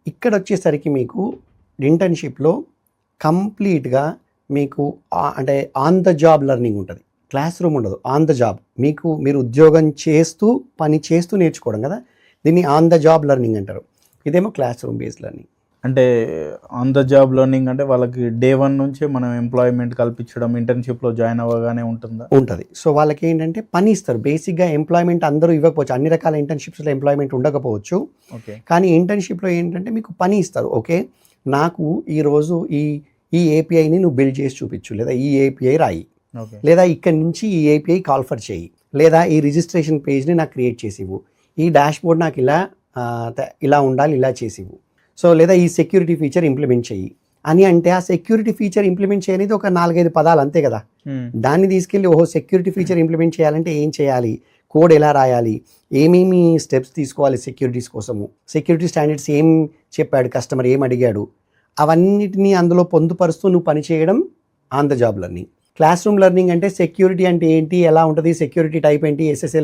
ఇక్కడ వచ్చేసరికి మీకు ఇంటర్న్షిప్లో కంప్లీట్గా మీకు అంటే ఆన్ ద జాబ్ లెర్నింగ్ ఉంటుంది. క్లాస్ రూమ్ ఉండదు, ఆన్ ద జాబ్. మీరు ఉద్యోగం చేస్తూ పని చేస్తూ నేర్చుకోవడం కదా, దీన్ని ఆన్ ద జాబ్ లెర్నింగ్ అంటారు. ఇదేమో క్లాస్ రూమ్ బేస్డ్ లెర్నింగ్. అంటే ఆన్ ద జాబ్ లెర్నింగ్ అంటే వాళ్ళకి డే 1 నుంచే మనం ఎంప్లాయ్మెంట్ కల్పించడం ఇంటర్న్షిప్లో జాయిన్ అవ్వగానే ఉంటుందా? ఉంటుంది. సో వాళ్ళకి ఏంటంటే పని ఇస్తారు. బేసిక్గా ఎంప్లాయ్మెంట్ అందరూ ఇవ్వకపోవచ్చు, అన్ని రకాల ఇంటర్న్షిప్స్లో ఎంప్లాయ్మెంట్ ఉండకపోవచ్చు. ఓకే. కానీ ఇంటర్న్షిప్లో ఏంటంటే మీకు పని ఇస్తారు. ఓకే, నాకు ఈరోజు ఈ ఏపీఐని నువ్వు బిల్డ్ చేసి చూపించు, లేదా ఈ ఏపీఐ రాయి, లేదా ఇక్కడి నుంచి ఈ ఏపీఐ కాల్ఫర్ చేయి, లేదా ఈ రిజిస్ట్రేషన్ పేజ్ని నాకు క్రియేట్ చేసివు, ఈ డాష్ బోర్డ్ నాకు ఇలా ఉండాలి, ఇలా చేసివు. సో లేదా ఈ సెక్యూరిటీ ఫీచర్ ఇంప్లిమెంట్ చేయి అని అంటే, ఆ సెక్యూరిటీ ఫీచర్ ఇంప్లిమెంట్ చేయనేది ఒక 4-5 పదాలు అంతే కదా. దాన్ని తీసుకెళ్ళి సెక్యూరిటీ ఫీచర్ ఇంప్లిమెంట్ చేయాలంటే ఏం చేయాలి, కోడ్ ఎలా రాయాలి, ఏమేమి స్టెప్స్ తీసుకోవాలి సెక్యూరిటీస్ కోసము, సెక్యూరిటీ స్టాండర్డ్స్ ఏం చెప్పాడు కస్టమర్, ఏం అడిగాడు, అవన్నిటినీ అందులో పొందుపరుస్తూ నువ్వు పని చేయడం on the job learning. Class room learning అంటే సెక్యూరిటీ అంటే ఏంటి, ఎలా ఉంటుంది, సెక్యూరిటీ టైప్ ఏంటి, SSL